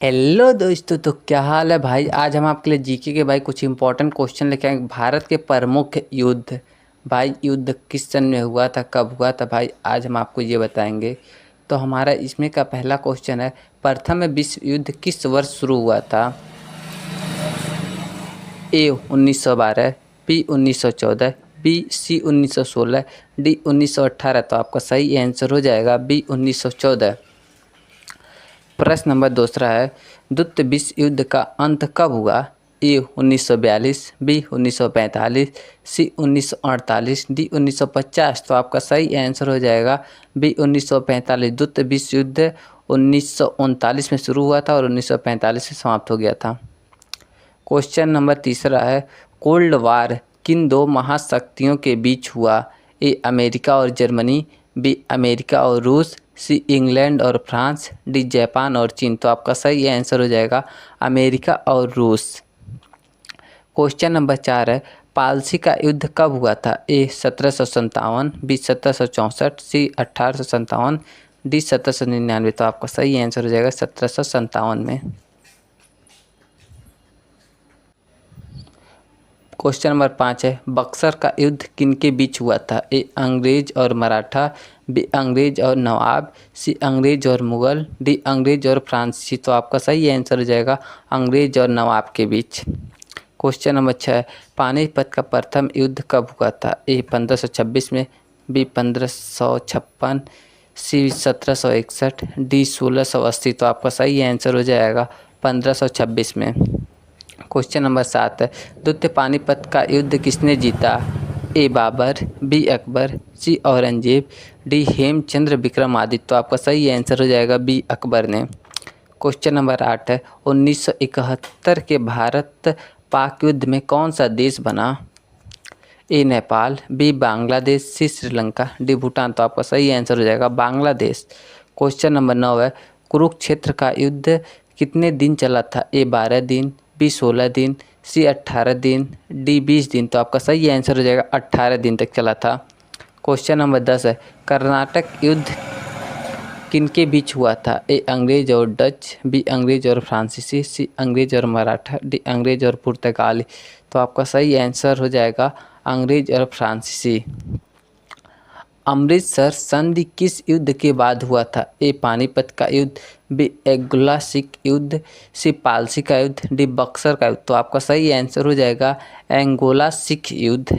Hello दोस्तों, तो क्या हाल है भाई। आज हम आपके लिए जीके के भाई कुछ इंपॉर्टेंट क्वेश्चन लेके आए। भारत के प्रमुख युद्ध, भाई युद्ध किस सन में हुआ था, कब हुआ था भाई, आज हम आपको ये बताएंगे। तो हमारा इसमें का पहला क्वेश्चन है, प्रथम विश्व युद्ध किस वर्ष शुरू हुआ था। ए 1912, बी 1914, बी सी 1916, डी 1918। तो आपका सही आंसर हो जाएगा बी 1914। प्रश्न नंबर दूसरा है, द्वितीय विश्व युद्ध का अंत कब हुआ। ए 1942, बी 1945, सी 1948, डी 1950। तो आपका सही आंसर हो जाएगा बी 1945। द्वितीय विश्व युद्ध 1939 में शुरू हुआ था और 1945 में समाप्त हो गया था। क्वेश्चन नंबर तीसरा है, कोल्ड वार किन दो महाशक्तियों के बीच हुआ। ए अमेरिका और जर्मनी, बी अमेरिका और रूस, सी इंग्लैंड और फ्रांस, डी जापान और चीन। तो आपका सही आंसर हो जाएगा अमेरिका और रूस। क्वेश्चन नंबर 4 है, पालसी का युद्ध कब हुआ था। ए 1757, बी 1764, सी 1857, डी 1799। तो आपका सही आंसर हो जाएगा 1757 में। क्वेश्चन नंबर 5 है, बक्सर का युद्ध किनके बीच हुआ था। ए अंग्रेज और मराठा, बी अंग्रेज और नवाब, सी अंग्रेज और मुगल, डी अंग्रेज और फ्रांसीसी। तो आपका सही आंसर हो जाएगा अंग्रेज और नवाब के बीच। क्वेश्चन नंबर 6 है, पानीपत का प्रथम युद्ध कब हुआ था। ए 1526 में, बी 1556, सी 1761, डी 1680। तो आपका सही आंसर हो जाएगा 1526 में। क्वेश्चन नंबर 7 है, द्वितीय पानीपत का युद्ध किसने जीता। ए बाबर, बी अकबर, सी औरंगजेब, डी हेमचंद्र विक्रमादित्य। तो आपका सही आंसर हो जाएगा बी अकबर ने। क्वेश्चन नंबर 8 है, 1971 के भारत पाक युद्ध में कौन सा देश बना। ए नेपाल, बी बांग्लादेश, सी श्रीलंका, डी भूटान। तो आपका सही आंसर हो जाएगा बांग्लादेश। क्वेश्चन नंबर 9 है, कुरुक्षेत्र का युद्ध कितने दिन चला था। ए 12 दिन, बी 16 दिन, सी 18 दिन, डी 20 दिन। तो आपका सही आंसर हो जाएगा 18 दिन तक चला था। क्वेश्चन नंबर 10 है, कर्नाटक युद्ध किनके बीच हुआ था। ए अंग्रेज और डच, बी अंग्रेज और फ्रांसीसी, सी अंग्रेज और मराठा, डी अंग्रेज और पुर्तगाली। तो आपका सही आंसर हो जाएगा अंग्रेज और फ्रांसीसी। अमृतसर संधि किस युद्ध के बाद हुआ था। ए पानीपत का युद्ध, बी एंगोला सिख युद्ध, सी पालसी का युद्ध, डी बक्सर का युद्ध। तो आपका सही आंसर हो जाएगा एंगोला सिख युद्ध।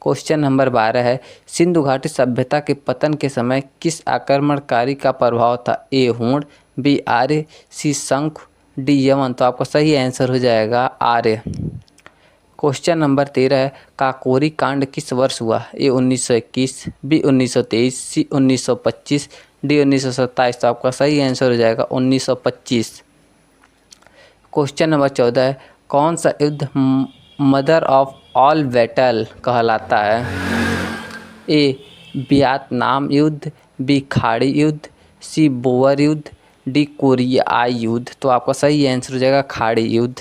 क्वेश्चन नंबर 12 है, सिंधु घाटी सभ्यता के पतन के समय किस आक्रमणकारी का प्रभाव था। ए हूण, बी आर्य, सी शंख, डी यमन। तो आपका सही आंसर हो जाएगा आर्य। क्वेश्चन नंबर 13 है, काकोरी कांड किस वर्ष हुआ। ए 1921, बी 1923, सी 1925, डी 1927। तो आपका सही आंसर हो जाएगा 1925। क्वेश्चन नंबर 14 है, कौन सा युद्ध मदर ऑफ ऑल बैटल कहलाता है। ए वियतनाम युद्ध, बी खाड़ी युद्ध, सी बोअर युद्ध, डी कोरियाई युद्ध। तो आपका सही आंसर हो जाएगा खाड़ी युद्ध।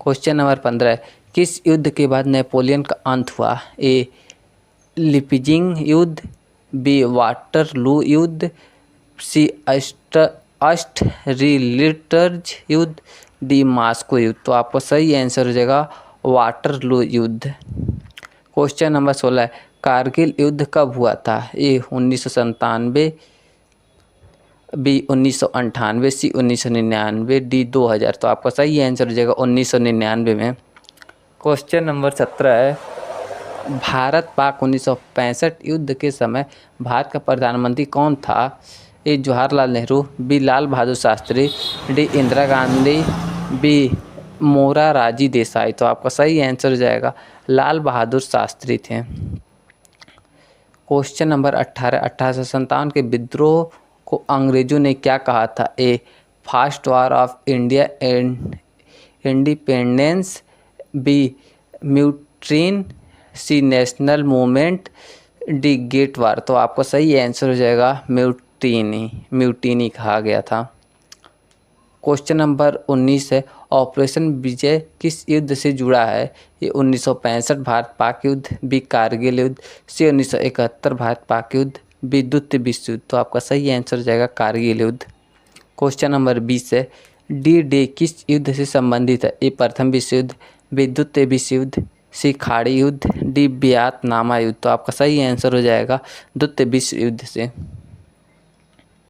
क्वेश्चन नंबर 15 है, किस युद्ध के बाद नेपोलियन का अंत हुआ। ए लिपिजिंग युद्ध, बी वाटरलू युद्ध, सी अष्टरिलिटर्ज युद्ध, डी मास्को युद्ध। तो आपका सही आंसर हो जाएगा वाटरलू युद्ध। क्वेश्चन नंबर 16 है, कारगिल युद्ध कब हुआ था। ए 1997, बी 1998, सी 1999, डी 2000। तो आपका सही आंसर हो जाएगा 1999 में। क्वेश्चन नंबर 17 है, भारत पाक 1965 युद्ध के समय भारत का प्रधानमंत्री कौन था। ए Jawaharlal Nehru, B Lal Bahadur Shastri, D Indira Gandhi, B Morarji Desai. तो आपका सही आंसर हो जाएगा लाल बहादुर शास्त्री थे। क्वेश्चन नंबर 18, 1857 के विद्रोह को अंग्रेजों ने क्या कहा था। A first war of India and independence, B mutiny, C national movement, D great war. तो आपका सही आंसर हो जाएगा म्यूटिनी कहा गया था। क्वेश्चन नंबर 19 है, ऑपरेशन विजय किस युद्ध से जुड़ा है। ये 1965 भारत पाक युद्ध, बी कारगिल युद्ध, सी 1971 भारत पाक युद्ध, बी द्वितीय विश्व युद्ध। तो आपका सही आंसर हो जाएगा कारगिल युद्ध। क्वेश्चन नंबर 20 है, डी डे किस युद्ध से संबंधित है? ए प्रथम विश्व युद्ध, बी द्वितीय विश्व युद्ध, सी खाड़ी युद्ध, डी वियतनाम युद्ध। तो आपका सही आंसर हो जाएगा द्वितीय विश्व युद्ध से।